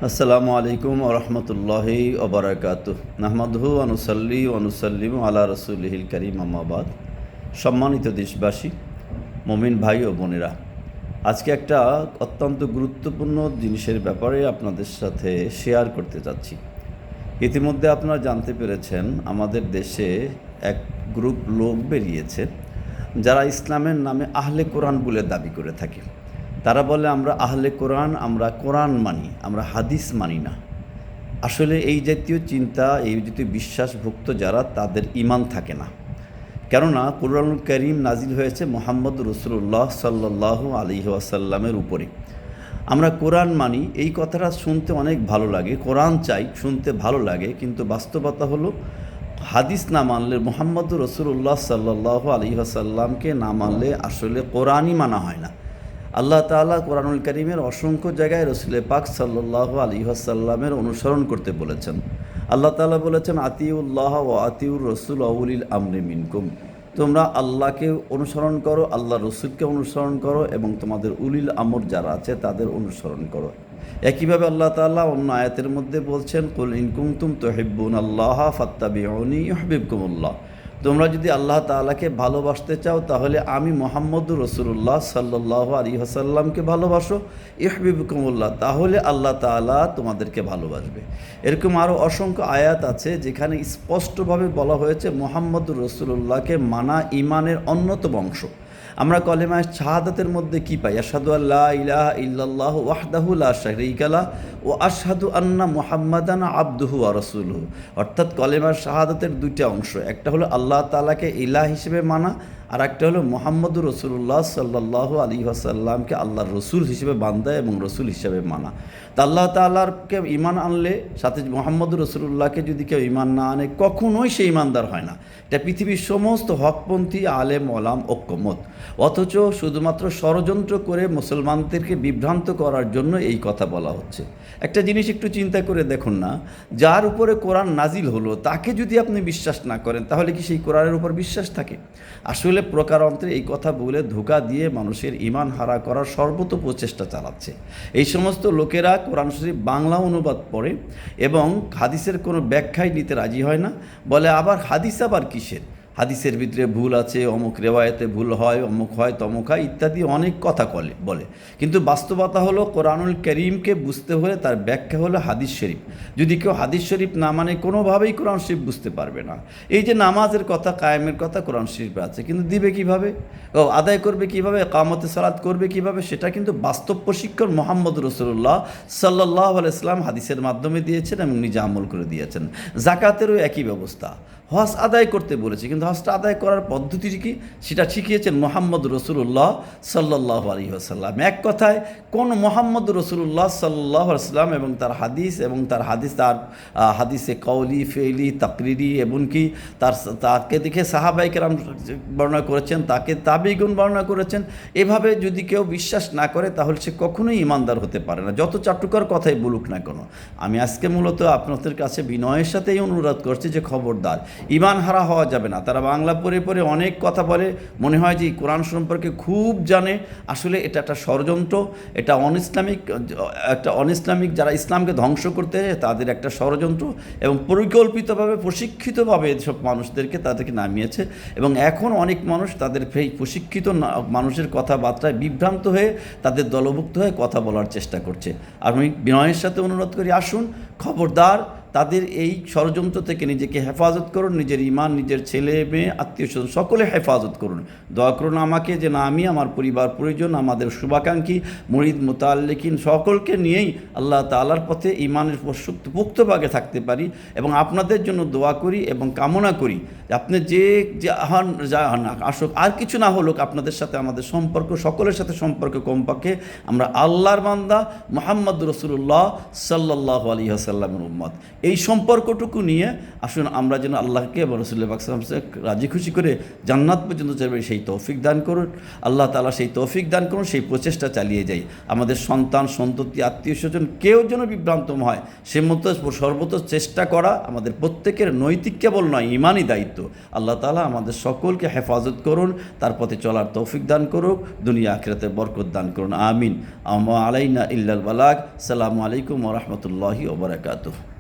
আসসালামু আলাইকুম ওয়া রাহমাতুল্লাহি ওয়া বারাকাতুহু। নাহমাদুহু ওয়া নুসাল্লি ওয়া নুসাল্লিমু আলা রাসূলিহিল কারীম, আম্মা বাদ। সম্মানিত দেশবাসী, মুমিন ভাই ও বোনেরা, আজকে একটা অত্যন্ত গুরুত্বপূর্ণ জিনিসের ব্যাপারে আপনাদের সাথে শেয়ার করতে যাচ্ছি। ইতিমধ্যে আপনারা জানতে পেরেছেন, আমাদের দেশে এক গ্রুপ লোক বেরিয়েছে যারা ইসলামের নামে আহলে কোরআন বলে দাবি করে থাকে। তারা বলে আমরা আহলে কোরআন, আমরা কোরআন মানি, আমরা হাদিস মানি না। আসলে এই জাতীয় চিন্তা, এই জাতীয় বিশ্বাসভুক্ত যারা, তাদের ঈমান থাকে না। কেননা কুরআনুল কারীম নাজিল হয়েছে মুহাম্মদ রাসূলুল্লাহ সাল্লাল্লাহু আলাইহি ওয়াসাল্লামের উপরে। আমরা কোরআন মানি, এই কথাটা শুনতে অনেক ভালো লাগে, কোরআন চাই শুনতে ভালো লাগে, কিন্তু বাস্তবতা হলো হাদিস না মানলে, মুহাম্মদ রাসূলুল্লাহ সাল্লাল্লাহু আলাইহি ওয়াসাল্লামকে না মানলে আসলে কোরআনই মানা হয় না। আল্লাহ তাআলা কোরআনুল কারীমের অসংখ্য জায়গায় রসুল পাক সাল্লাল্লাহু আলাইহি ওয়াসাল্লামের অনুসরণ করতে বলেছেন। আল্লাহ তাআলা বলেছেন, আতিউল্লাহ ওয়া আতিউর রাসূল ওয়া উলিল আমরি মিনকুম। তোমরা আল্লাহকে অনুসরণ করো, আল্লাহ রসুলকে অনুসরণ করো, এবং তোমাদের উলিল আমর যারা আছে তাদের অনুসরণ করো। একইভাবে আল্লাহ তাআলা অন্য আয়াতের মধ্যে বলছেন, কুল ইন কুনতুম তুহিব্বুনাল্লাহ ফাত্তাবিউনি ইউহিব্বুকুমুল্লাহ। তোমরা যদি আল্লাহ তাআলাকে ভালোবাসতে চাও, তাহলে আমি মুহাম্মদুর রাসূলুল্লাহ সাল্লাল্লাহু আলাইহি ওয়াসাল্লামকে ভালোবাসো, ইউহিব্বুকুমুল্লাহ, তাহলে আল্লাহ তাআলা তোমাদেরকে ভালোবাসবে। এরকম আরও অসংখ্য আয়াত আছে যেখানে স্পষ্টভাবে বলা হয়েছে মুহাম্মদুর রাসূলুল্লাহকে মানা ঈমানের অন্যতম অংশ। আমরা কলেমায়ে শাহাদাতের মধ্যে কি পাই? আশহাদু আল্লা ইলাহা ইল্লাল্লাহু ওয়াহদাহু লা শারীকা লাহু ওয়া আশহাদু আন্না মুহাম্মাদান আবদুহু ওয়া রাসূলুহু। অর্থাৎ কলেমার শাহাদাতের দুইটা অংশ, একটা হলো আল্লাহ তাআলাকে ইলাহ হিসেবে মানা, আর একটা হলো মুহাম্মদুর রাসূলুল্লাহ সাল্লাল্লাহু আলাইহি ওয়াসাল্লামকে আল্লাহর রসুল হিসেবে বান্দা এবং রসুল হিসেবে মানা। তা আল্লাহ তাআলারকে ঈমান আনলে, সাথে মুহাম্মদুর রাসূলুল্লাহকে যদি কেউ ঈমান না আনে, কখনোই সে ঈমানদার হয় না। এটা পৃথিবীর সমস্ত হকপন্থী আলেম ওলাম ঐক্যমত। অথচ শুধুমাত্র ষড়যন্ত্র করে মুসলমানদেরকে বিভ্রান্ত করার জন্য এই কথা বলা হচ্ছে। একটা জিনিস একটু চিন্তা করে দেখুন না, যার উপরে কোরআন নাজিল হলো তাকে যদি আপনি বিশ্বাস না করেন, তাহলে কি সেই কোরআনের উপর বিশ্বাস থাকে? আসলে প্রকারান্তরে এই কথা বলে ধোঁকা দিয়ে মানুষের ঈমান হারা করার সর্বত প্রচেষ্টা চালাচ্ছে এই সমস্ত লোকেরা। কোরআন শরীফ বাংলা অনুবাদ পড়ে এবং হাদিসের কোনো ব্যাখ্যাই নিতে রাজি হয় না, বলে আবার হাদিস আবার কিসের, হাদিসের ভিতরে ভুল আছে, অমুক রেওয়ায়েতে ভুল হয়, অমুক হয়, তমুক হয়, ইত্যাদি অনেক কথা বলে। কিন্তু বাস্তবতা হলো কোরআনুল কারীমকে বুঝতে হলে তার ব্যাখ্যা হলো হাদিস শরীফ। যদি কেউ হাদিস শরীফ না মানে, কোনোভাবেই কোরআন শরীফ বুঝতে পারবে না। এই যে নামাজের কথা, কায়েমের কথা কোরআন শরীফে আছে, কিন্তু দিবে কিভাবে, আদায় করবে কিভাবে, কামতে সালাত করবে কিভাবে, সেটা কিন্তু বাস্তব প্রশিক্ষণ মুহাম্মদ রাসূলুল্লাহ সাল্লাল্লাহু আলাইহি ওয়াসাল্লাম হাদিসের মাধ্যমে দিয়েছেন এবং নিজে আমল করে দিয়েছেন। জাকাতেরও একই ব্যবস্থা। হজ আদায় করতে বলেছে, কিন্তু হজটা আদায় করার পদ্ধতিটি কি, সেটা শিখিয়েছেন মুহাম্মদ রাসূলুল্লাহ সাল্লাল্লাহু আলাইহি ওয়াসাল্লাম। এক কথায়, কোন মুহাম্মদ রাসূলুল্লাহ সাল্লাল্লাহু আলাইহি ওয়াসাল্লাম এবং তার হাদিসে কওলি, ফেইলি, তাকরিরি, এমনকি তাকে দেখে সাহাবায়ে কেরাম বর্ণনা করেছেন, তাকে তাবিঈগণ বর্ণনা করেছেন। এভাবে যদি কেউ বিশ্বাস না করে, তাহলে সে কখনোই ঈমানদার হতে পারে না, যত চাটুকার কথাই বলুক না কেন। আমি আজকে মূলত আপনাদের কাছে বিনয়ের সাথেই অনুরোধ করছি যে খবরদার, ঈমান হারা হওয়া যাবে না। তারা বাংলা পড়ে পড়ে অনেক কথা বলে, মনে হয় যে কোরআন সম্পর্কে খুব জানে। আসলে এটা একটা ষড়যন্ত্র, এটা অনইসলামিক যারা ইসলামকে ধ্বংস করতে যায় তাদের একটা ষড়যন্ত্র, এবং পরিকল্পিতভাবে প্রশিক্ষিতভাবে এসব মানুষদেরকে তাদেরকে নামিয়েছে। এবং এখন অনেক মানুষ তাদের এই প্রশিক্ষিত মানুষের কথাবার্তায় বিভ্রান্ত হয়ে তাদের দলভুক্ত হয়ে কথা বলার চেষ্টা করছে। আর আমি বিনয়ের সাথে অনুরোধ করি, আসুন খবরদার তাদের এই ষড়যন্ত্র থেকে নিজেকে হেফাজত করুন, নিজের ঈমান, নিজের ছেলে মেয়ে, আত্মীয় স্বজন সকলে হেফাজত করুন। দোয়া করুন আমাকে, যেন আমি, আমার পরিবার পরিজন, আমাদের শুভাকাঙ্ক্ষী মুরিদ মুতাআল্লিকিন সকলকে নিয়েই আল্লাহ তাআলার পথে ঈমানের পুক্তভাগে থাকতে পারি। এবং আপনাদের জন্য দোয়া করি এবং কামনা করি যে আপনি যে আসুক, আর কিছু না হলো, আপনাদের সাথে আমাদের সম্পর্ক, সকলের সাথে সম্পর্ক কমপক্ষে আমরা আল্লাহর বান্দা মুহাম্মদ রাসূলুল্লাহ সাল্লাল্লাহু আলাইহি ওয়াসাল্লামের উম্মত। এই সম্পর্কটুকু নিয়ে আসুন আমরা যেন আল্লাহকে এবং রাসূলুল্লাহ পাক সাল্লাল্লাহু আলাইহি ওয়াসাল্লামকে রাজি খুশি করে জান্নাত পর্যন্ত যাবে সেই তৌফিক দান করুন। আল্লাহ তাআলা সেই তৌফিক দান করুন, সেই প্রচেষ্টা চালিয়ে যাই। আমাদের সন্তান, সন্ততি, আত্মীয় স্বজন কেউ যেন বিভ্রান্ত হয় সে মতো সর্বত চেষ্টা করা আমাদের প্রত্যেকের নৈতিক কেবল নয়, ইমানই দায়িত্ব। আল্লাহ তাআলা আমাদের সকলকে হেফাজত করুন, তার পথে চলার তৌফিক দান করুক, দুনিয়া আখিরাতে বরকত দান করুন। আমিন। আলাইনা ইল্লাল বালাগ। সালামু আলাইকুম ওয়া রাহমাতুল্লাহি ওয়া বারাকাতুহু।